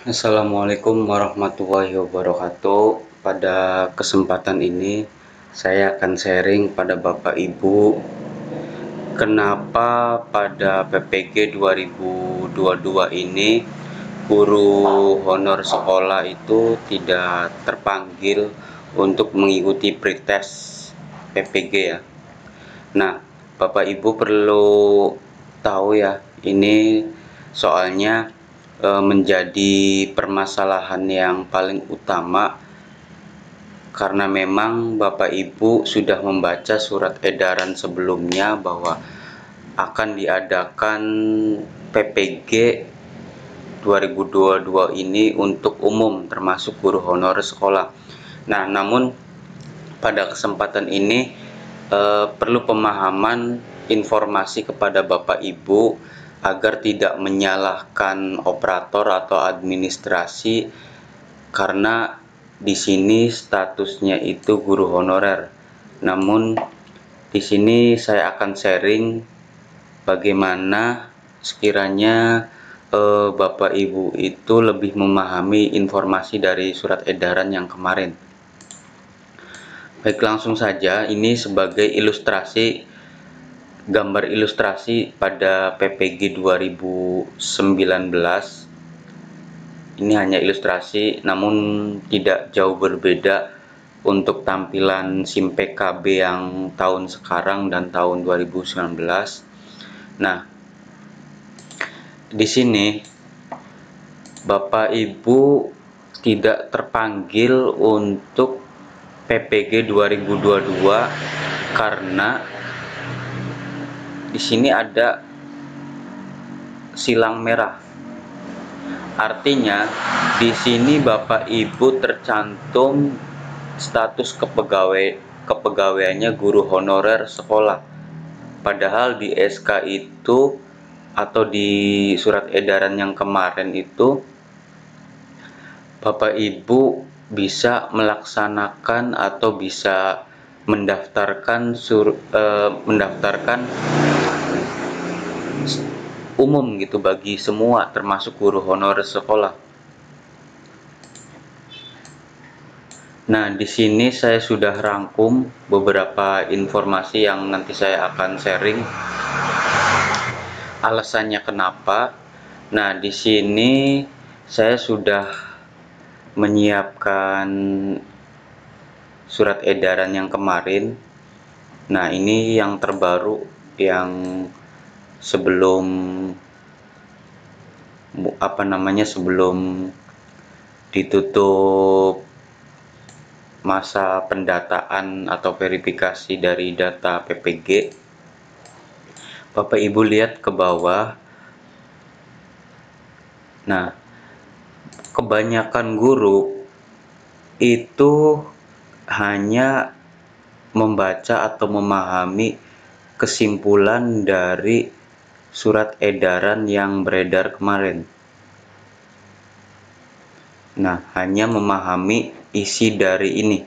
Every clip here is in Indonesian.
Assalamualaikum warahmatullahi wabarakatuh. Pada kesempatan ini saya akan sharing pada Bapak Ibu kenapa pada PPG 2022 ini guru honor sekolah itu tidak terpanggil untuk mengikuti pretest PPG ya. Nah, Bapak Ibu perlu tahu ya, ini soalnya menjadi permasalahan yang paling utama karena memang Bapak Ibu sudah membaca surat edaran sebelumnya bahwa akan diadakan PPG 2022 ini untuk umum termasuk guru honor sekolah. Nah, namun pada kesempatan ini perlu pemahaman informasi kepada Bapak Ibu agar tidak menyalahkan operator atau administrasi, karena di sini statusnya itu guru honorer. Namun di sini saya akan sharing bagaimana sekiranya Bapak Ibu itu lebih memahami informasi dari surat edaran yang kemarin. Baik, langsung saja, ini sebagai ilustrasi, gambar ilustrasi pada PPG 2019. Ini hanya ilustrasi, namun tidak jauh berbeda untuk tampilan SIM PKB yang tahun sekarang dan tahun 2019. Nah, di sini Bapak Ibu tidak terpanggil untuk PPG 2022 karena di sini ada silang merah. Artinya di sini Bapak Ibu tercantum status kepegawaiannya guru honorer sekolah. Padahal di SK itu atau di surat edaran yang kemarin itu Bapak Ibu bisa melaksanakan atau bisa mendaftarkan umum gitu bagi semua termasuk guru honorer sekolah. Nah, di sini saya sudah rangkum beberapa informasi yang nanti saya akan sharing. Alasannya kenapa? Nah, di sini saya sudah menyiapkan surat edaran yang kemarin. Nah, ini yang terbaru, yang sebelum sebelum ditutup masa pendataan atau verifikasi dari data PPG. Bapak Ibu lihat ke bawah. Nah, kebanyakan guru itu hanya membaca atau memahami kesimpulan dari surat edaran yang beredar kemarin. Nah, hanya memahami isi dari ini.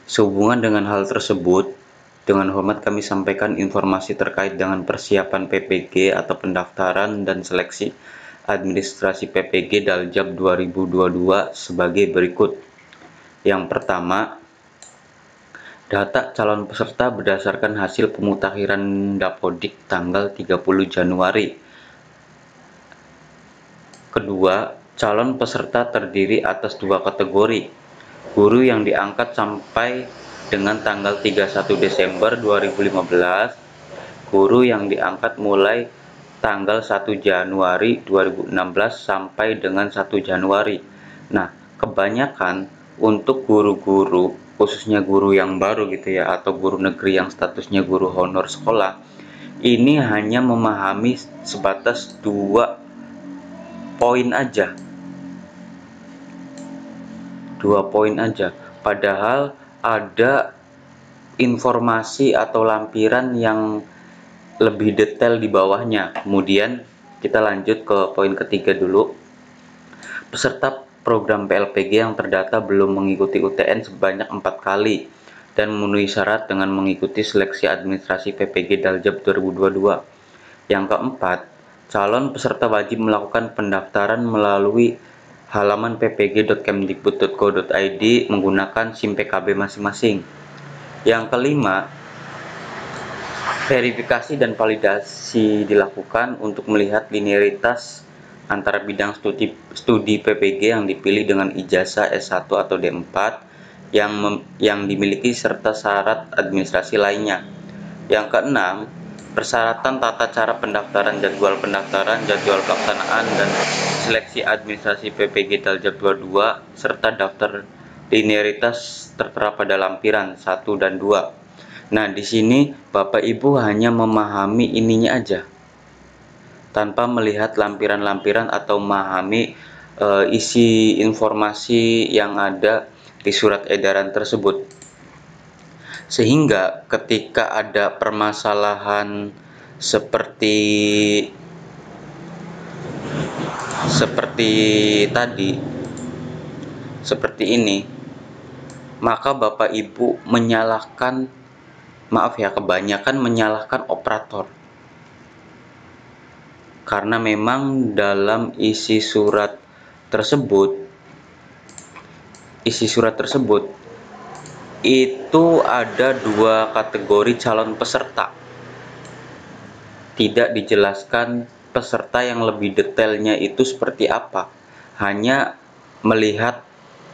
Sehubungan dengan hal tersebut, dengan hormat kami sampaikan informasi terkait dengan persiapan PPG atau pendaftaran dan seleksi administrasi PPG Daljab 2022 sebagai berikut. Yang pertama, data calon peserta berdasarkan hasil pemutakhiran Dapodik tanggal 30 Januari. Kedua, calon peserta terdiri atas dua kategori. Guru yang diangkat sampai dengan tanggal 31 Desember 2015, guru yang diangkat mulai tanggal 1 Januari 2016 sampai dengan 1 Januari. Nah, kebanyakan untuk guru-guru, khususnya guru yang baru gitu ya, atau guru negeri yang statusnya guru honor sekolah, ini hanya memahami sebatas 2 poin aja. 2 poin aja. Padahal ada informasi atau lampiran yang lebih detail di bawahnya. Kemudian kita lanjut ke poin ketiga dulu. Peserta program PLPG yang terdata belum mengikuti UTN sebanyak 4 kali dan memenuhi syarat dengan mengikuti seleksi administrasi PPG Daljab 2022. Yang keempat, calon peserta wajib melakukan pendaftaran melalui halaman ppg.kemdikbud.go.id menggunakan SIM PKB masing-masing. Yang kelima, verifikasi dan validasi dilakukan untuk melihat linearitas antara bidang studi PPG yang dipilih dengan ijazah S1 atau D4 yang dimiliki serta syarat administrasi lainnya. Yang keenam, persyaratan tata cara pendaftaran, jadwal pelaksanaan, dan seleksi administrasi PPG Daljab 22 serta daftar linearitas tertera pada lampiran 1 dan 2. Nah, di sini Bapak Ibu hanya memahami ininya aja, tanpa melihat lampiran-lampiran atau memahami isi informasi yang ada di surat edaran tersebut. Sehingga ketika ada permasalahan seperti ini, maka Bapak Ibu kebanyakan menyalahkan operator. Karena memang dalam isi surat tersebut itu ada 2 kategori calon peserta. Tidak dijelaskan peserta yang lebih detailnya itu seperti apa. Hanya melihat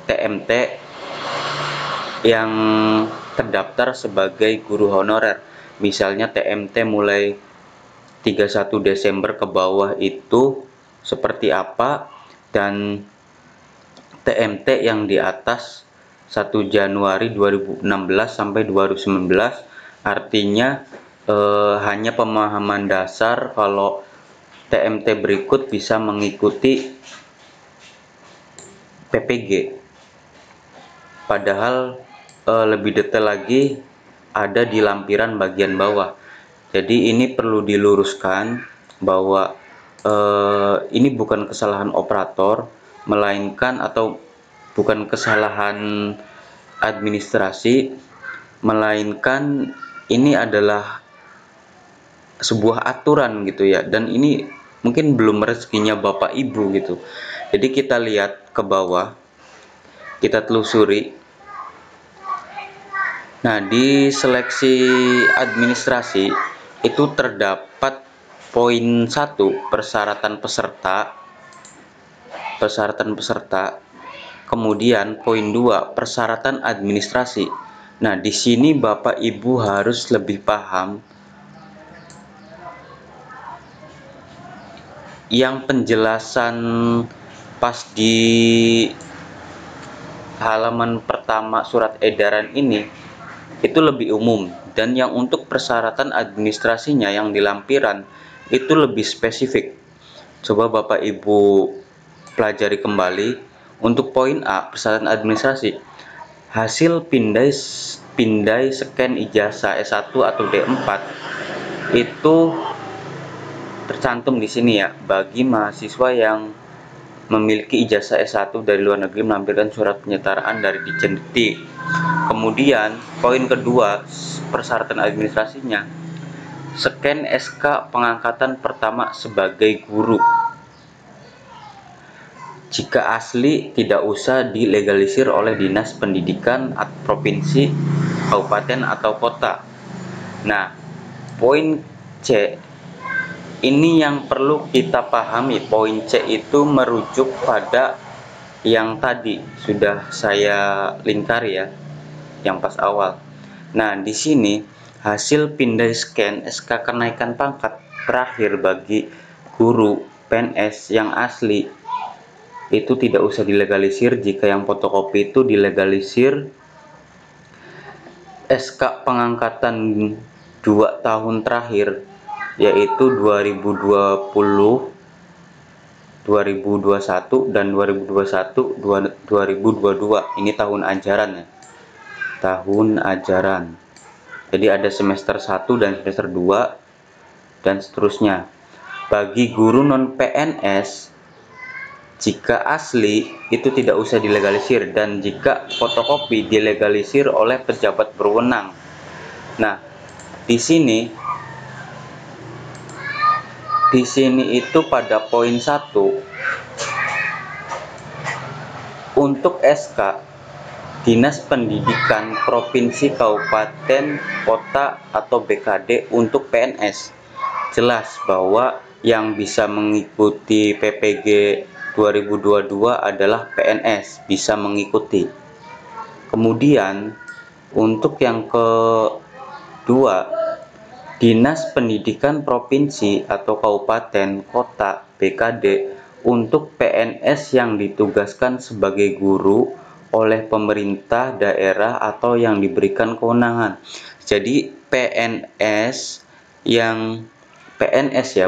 TMT yang terdaftar sebagai guru honorer. Misalnya TMT mulai 31 Desember ke bawah itu seperti apa, dan TMT yang di atas 1 Januari 2016 sampai 2019, artinya hanya pemahaman dasar kalau TMT berikut bisa mengikuti PPG. Padahal lebih detail lagi ada di lampiran bagian bawah. Jadi ini perlu diluruskan bahwa ini bukan kesalahan operator, melainkan atau bukan kesalahan administrasi, melainkan ini adalah sebuah aturan gitu ya, dan ini mungkin belum rezekinya Bapak Ibu gitu. Jadi kita lihat ke bawah, kita telusuri. Nah, di seleksi administrasi itu terdapat poin 1, persyaratan peserta. Kemudian poin 2, persyaratan administrasi. Nah, di sini Bapak Ibu harus lebih paham yang penjelasan pas di halaman pertama surat edaran ini itu lebih umum, dan yang untuk persyaratan administrasinya yang di lampiran itu lebih spesifik. Coba Bapak Ibu pelajari kembali. Untuk poin A, persyaratan administrasi, hasil pindai scan ijazah S1 atau D4 itu tercantum di sini ya, bagi mahasiswa yang memiliki ijazah S1 dari luar negeri melampirkan surat penyetaraan dari Ditjen Dikti. Kemudian poin kedua, persyaratan administrasinya, scan SK pengangkatan pertama sebagai guru. Jika asli tidak usah dilegalisir oleh Dinas Pendidikan provinsi, kabupaten atau kota. Nah, poin C ini yang perlu kita pahami. Poin C itu merujuk pada yang tadi sudah saya lingkari ya, yang pas awal. Nah, di sini hasil pindai scan SK kenaikan pangkat terakhir bagi guru PNS yang asli itu tidak usah dilegalisir. Jika yang fotokopi itu dilegalisir. SK pengangkatan 2 tahun terakhir, yaitu 2020, 2021 dan 2022. Ini tahun ajaran ya. Tahun ajaran. Jadi ada semester 1 dan semester 2 dan seterusnya. Bagi guru non PNS, jika asli itu tidak usah dilegalisir, dan jika fotokopi dilegalisir oleh pejabat berwenang. Nah, di sini di sini itu pada poin 1 untuk SK Dinas Pendidikan Provinsi, Kabupaten, Kota atau BKD untuk PNS. Jelas bahwa yang bisa mengikuti PPG 2022 adalah PNS, bisa mengikuti. Kemudian untuk yang kedua, Dinas Pendidikan Provinsi atau Kabupaten, Kota, BKD untuk PNS yang ditugaskan sebagai guru oleh pemerintah daerah atau yang diberikan kewenangan. Jadi PNS ya,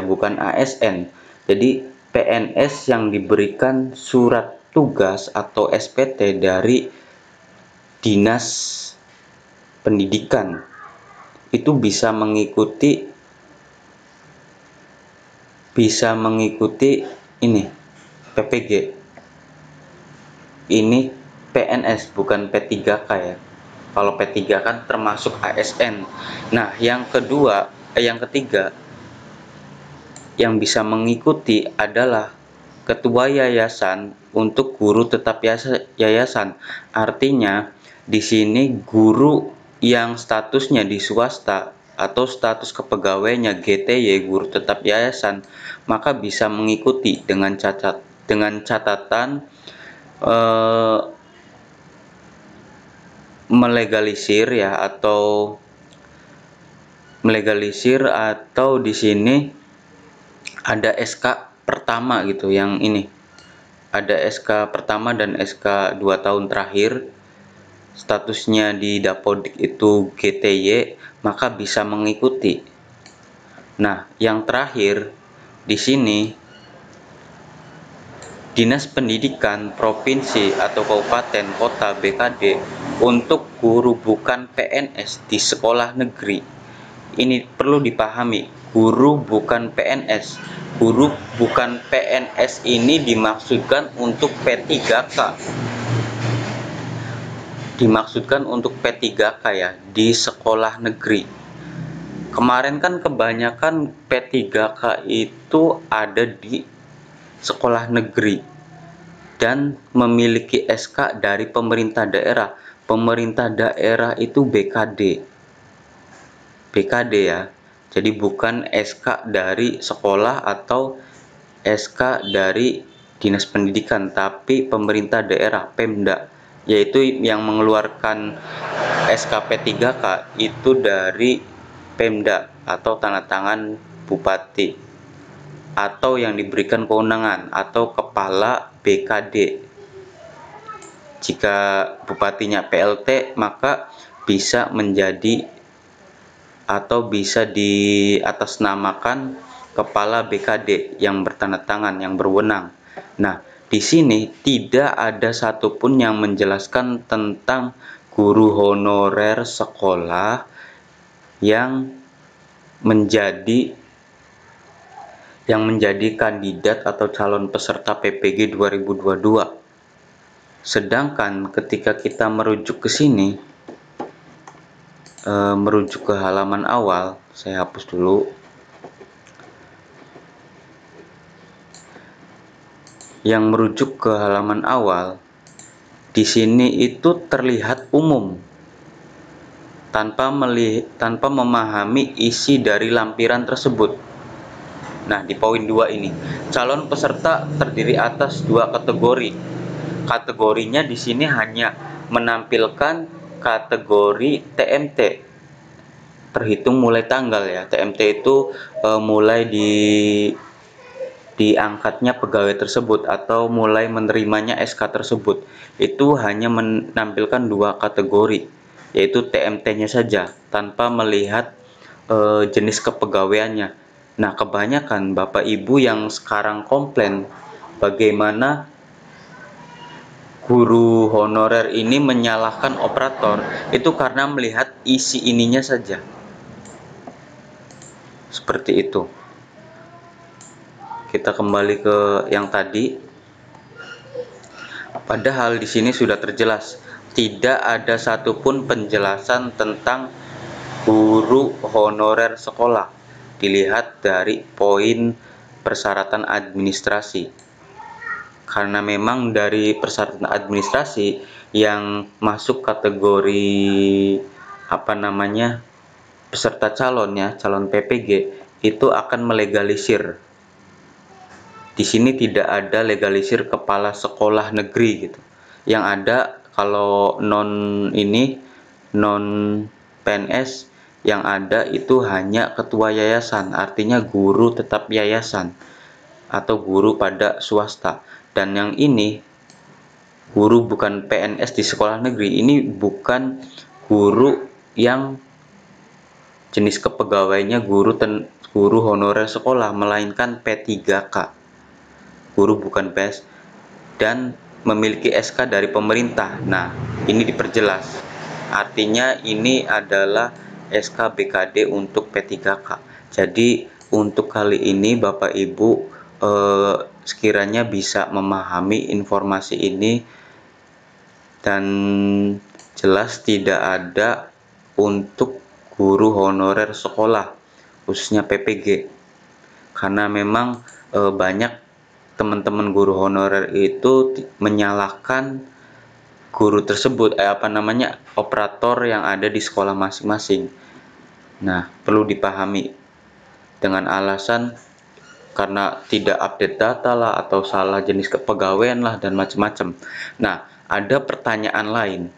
bukan ASN. Jadi PNS yang diberikan surat tugas atau SPT dari Dinas Pendidikan itu bisa mengikuti ini PPG. Ini PNS bukan P3K ya. Kalau P3 kan termasuk ASN. Nah, yang ketiga yang bisa mengikuti adalah ketua yayasan untuk guru tetap yayasan. Artinya di sini guru yang statusnya di swasta atau status kepegawaiannya GTY, guru tetap yayasan, maka bisa mengikuti dengan catatan melegalisir atau di sini ada SK pertama gitu, yang ini ada SK pertama dan SK 2 tahun terakhir, statusnya di Dapodik itu GTY, maka bisa mengikuti. Nah, yang terakhir di sini Dinas Pendidikan Provinsi atau Kabupaten, Kota, BKD untuk guru bukan PNS di sekolah negeri. Ini perlu dipahami, guru bukan PNS. Guru bukan PNS ini dimaksudkan untuk P3K. Dimaksudkan untuk P3K ya, di sekolah negeri. Kemarin kan kebanyakan P3K itu ada di sekolah negeri dan memiliki SK dari pemerintah daerah. Pemerintah daerah itu BKD ya. Jadi bukan SK dari sekolah atau SK dari Dinas Pendidikan, tapi pemerintah daerah, Pemda, yaitu yang mengeluarkan SK P3K itu dari Pemda atau tanda tangan bupati atau yang diberikan kewenangan atau kepala BKD. Jika bupatinya PLT, maka bisa menjadi atau bisa diatasnamakan kepala BKD yang bertanda tangan, yang berwenang. Nah, di sini tidak ada satupun yang menjelaskan tentang guru honorer sekolah yang menjadi kandidat atau calon peserta PPG 2022. Sedangkan ketika kita merujuk ke sini, merujuk ke halaman awal, saya hapus dulu. Yang merujuk ke halaman awal, di sini itu terlihat umum, tanpa memahami isi dari lampiran tersebut. Nah, di poin 2 ini, calon peserta terdiri atas 2 kategori. Kategorinya di sini hanya menampilkan kategori TMT. Terhitung mulai tanggal ya. TMT itu mulai diangkatnya pegawai tersebut atau mulai menerimanya SK tersebut. Itu hanya menampilkan 2 kategori, yaitu TMT-nya saja tanpa melihat jenis kepegawaiannya. Nah, kebanyakan Bapak Ibu yang sekarang komplain bagaimana guru honorer ini menyalahkan operator, itu karena melihat isi ininya saja. Seperti itu. Kita kembali ke yang tadi. Padahal di sini sudah terjelas, tidak ada satupun penjelasan tentang guru honorer sekolah. Dilihat dari poin persyaratan administrasi. Karena memang dari persyaratan administrasi yang masuk kategori peserta calon PPG itu akan melegalisir. Di sini tidak ada legalisir kepala sekolah negeri gitu. Yang ada kalau non PNS yang ada itu hanya ketua yayasan, artinya guru tetap yayasan atau guru pada swasta. Dan yang ini guru bukan PNS di sekolah negeri, ini bukan guru yang jenis kepegawaiannya guru honorer sekolah, melainkan P3K. Guru bukan PNS dan memiliki SK dari pemerintah. Nah, ini diperjelas. Artinya ini adalah SK BKD untuk P3K. Jadi untuk kali ini Bapak Ibu sekiranya bisa memahami informasi ini dan jelas tidak ada untuk guru honorer sekolah khususnya PPG, karena memang banyak teman-teman guru honorer itu menyalahkan guru tersebut operator yang ada di sekolah masing-masing. Nah, perlu dipahami dengan alasan karena tidak update data lah atau salah jenis kepegawaian lah dan macam-macam. Nah, ada pertanyaan lain.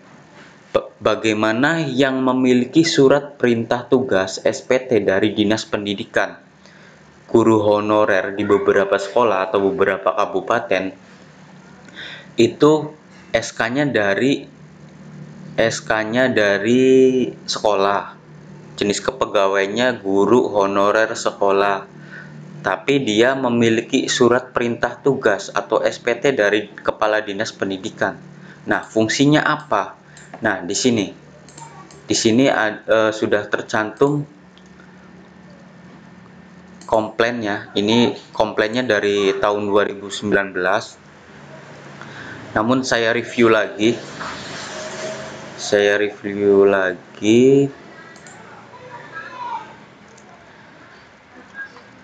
Bagaimana yang memiliki surat perintah tugas SPT dari Dinas Pendidikan? Guru honorer di beberapa sekolah atau beberapa kabupaten itu SK-nya dari sekolah, jenis kepegawaiannya guru honorer sekolah, tapi dia memiliki surat perintah tugas atau SPT dari Kepala Dinas Pendidikan. Nah, fungsinya apa? Nah, di sini sudah tercantum komplainnya. Ini komplainnya dari tahun 2019. Namun saya review lagi.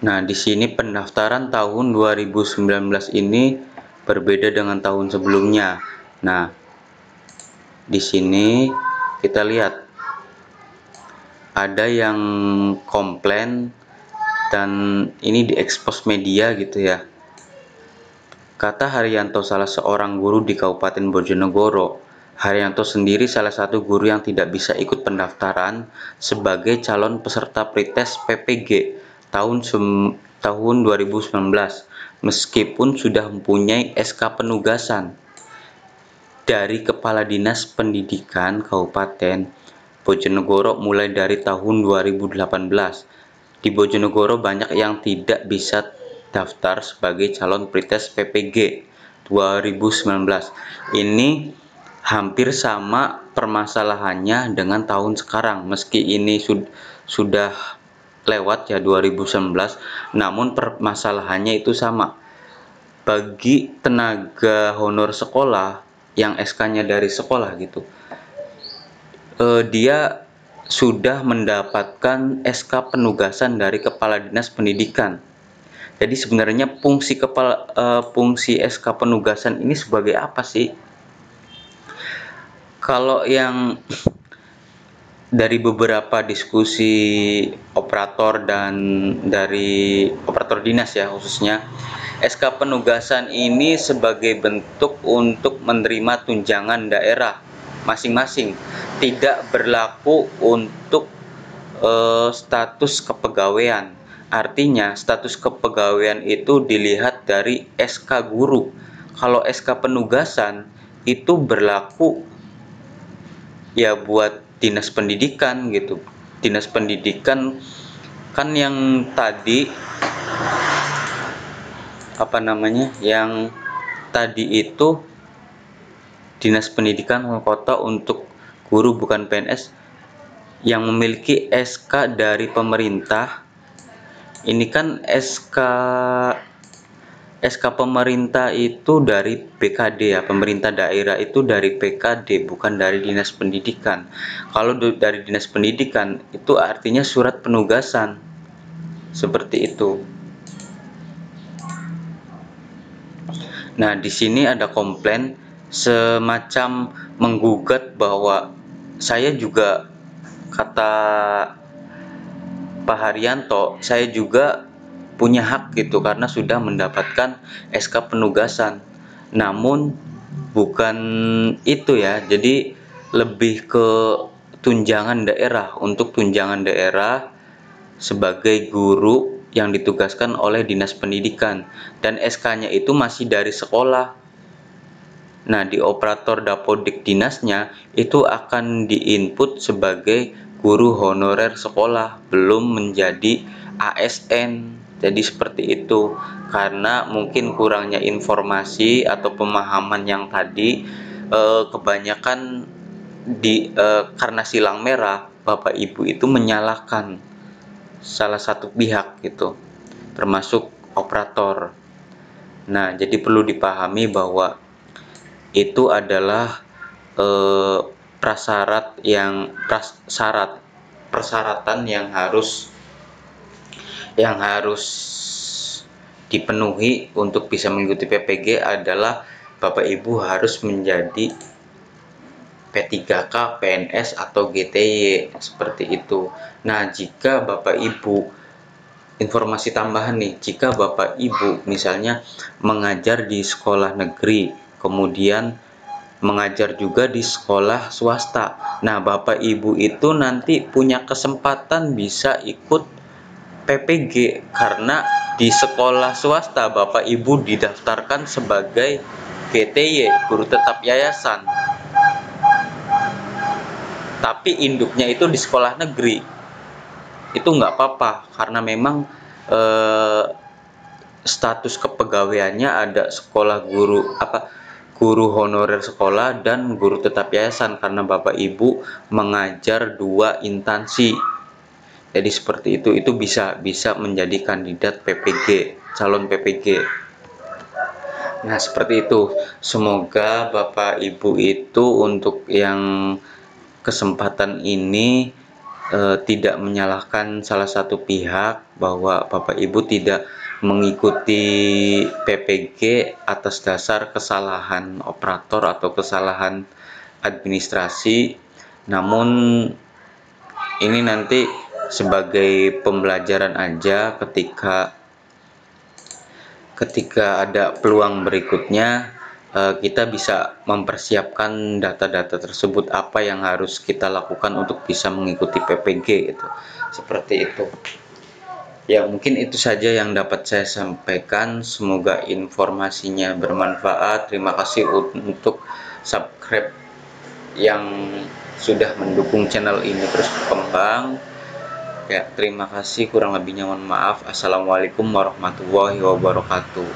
Nah, di sini pendaftaran tahun 2019 ini berbeda dengan tahun sebelumnya. Nah, di sini kita lihat ada yang komplain dan ini diekspos media gitu ya. Kata Haryanto, salah seorang guru di Kabupaten Bojonegoro. Haryanto sendiri salah satu guru yang tidak bisa ikut pendaftaran sebagai calon peserta pretest PPG tahun 2019 meskipun sudah mempunyai SK penugasan dari Kepala Dinas Pendidikan Kabupaten Bojonegoro mulai dari tahun 2018. Di Bojonegoro banyak yang tidak bisa daftar sebagai calon pretest PPG 2019. Ini hampir sama permasalahannya dengan tahun sekarang. Meski ini sudah lewat ya 2019, namun permasalahannya itu sama. Bagi tenaga honor sekolah yang SK-nya dari sekolah gitu, dia sudah mendapatkan SK penugasan dari Kepala Dinas Pendidikan. Jadi sebenarnya fungsi SK penugasan ini sebagai apa sih? Kalau yang dari beberapa diskusi operator dan dari operator dinas ya khususnya, SK penugasan ini sebagai bentuk untuk menerima tunjangan daerah masing-masing, tidak berlaku untuk status kepegawaian. Artinya status kepegawaian itu dilihat dari SK guru. Kalau SK penugasan itu berlaku ya buat dinas pendidikan gitu. Dinas pendidikan kan yang tadi yang tadi itu Dinas Pendidikan Kota untuk guru bukan PNS yang memiliki SK dari pemerintah. Ini kan SK pemerintah itu dari PKD ya, pemerintah daerah itu dari PKD bukan dari Dinas Pendidikan. Kalau dari Dinas Pendidikan itu artinya surat penugasan. Seperti itu. Nah, di sini ada komplain semacam menggugat bahwa saya juga, kata Pak Haryanto, saya juga punya hak gitu karena sudah mendapatkan SK penugasan. Namun bukan itu ya. Jadi lebih ke tunjangan daerah, untuk tunjangan daerah sebagai guru yang ditugaskan oleh Dinas Pendidikan, dan SK-nya itu masih dari sekolah. Nah, di operator dapodik dinasnya itu akan diinput sebagai guru honorer sekolah, belum menjadi ASN. Jadi seperti itu. Karena mungkin kurangnya informasi atau pemahaman yang tadi, kebanyakan karena silang merah, Bapak Ibu itu menyalahkan salah satu pihak gitu, termasuk operator. Nah, jadi perlu dipahami bahwa itu adalah persyaratan yang harus dipenuhi untuk bisa mengikuti PPG adalah Bapak Ibu harus menjadi P3K, PNS atau GTY seperti itu. Nah, jika Bapak Ibu, informasi tambahan nih, jika Bapak Ibu misalnya mengajar di sekolah negeri, kemudian mengajar juga di sekolah swasta. Nah, Bapak Ibu itu nanti punya kesempatan bisa ikut PPG karena di sekolah swasta Bapak Ibu didaftarkan sebagai GTY, guru tetap yayasan. Tapi induknya itu di sekolah negeri. Itu nggak apa-apa karena memang status kepegawaiannya ada sekolah guru honorer sekolah dan guru tetap yayasan, karena Bapak Ibu mengajar dua instansi. Jadi seperti itu bisa menjadi kandidat PPG, calon PPG. Nah, seperti itu. Semoga Bapak Ibu itu untuk yang kesempatan ini tidak menyalahkan salah satu pihak, bahwa Bapak Ibu tidak mengikuti PPG atas dasar kesalahan operator atau kesalahan administrasi. Namun ini nanti sebagai pembelajaran aja, ketika ada peluang berikutnya kita bisa mempersiapkan data-data tersebut, apa yang harus kita lakukan untuk bisa mengikuti PPG gitu. Seperti itu. Ya, mungkin itu saja yang dapat saya sampaikan. Semoga informasinya bermanfaat. Terima kasih untuk subscribe yang sudah mendukung channel ini terus berkembang. Ya, terima kasih. Kurang lebihnya mohon maaf. Assalamualaikum warahmatullahi wabarakatuh.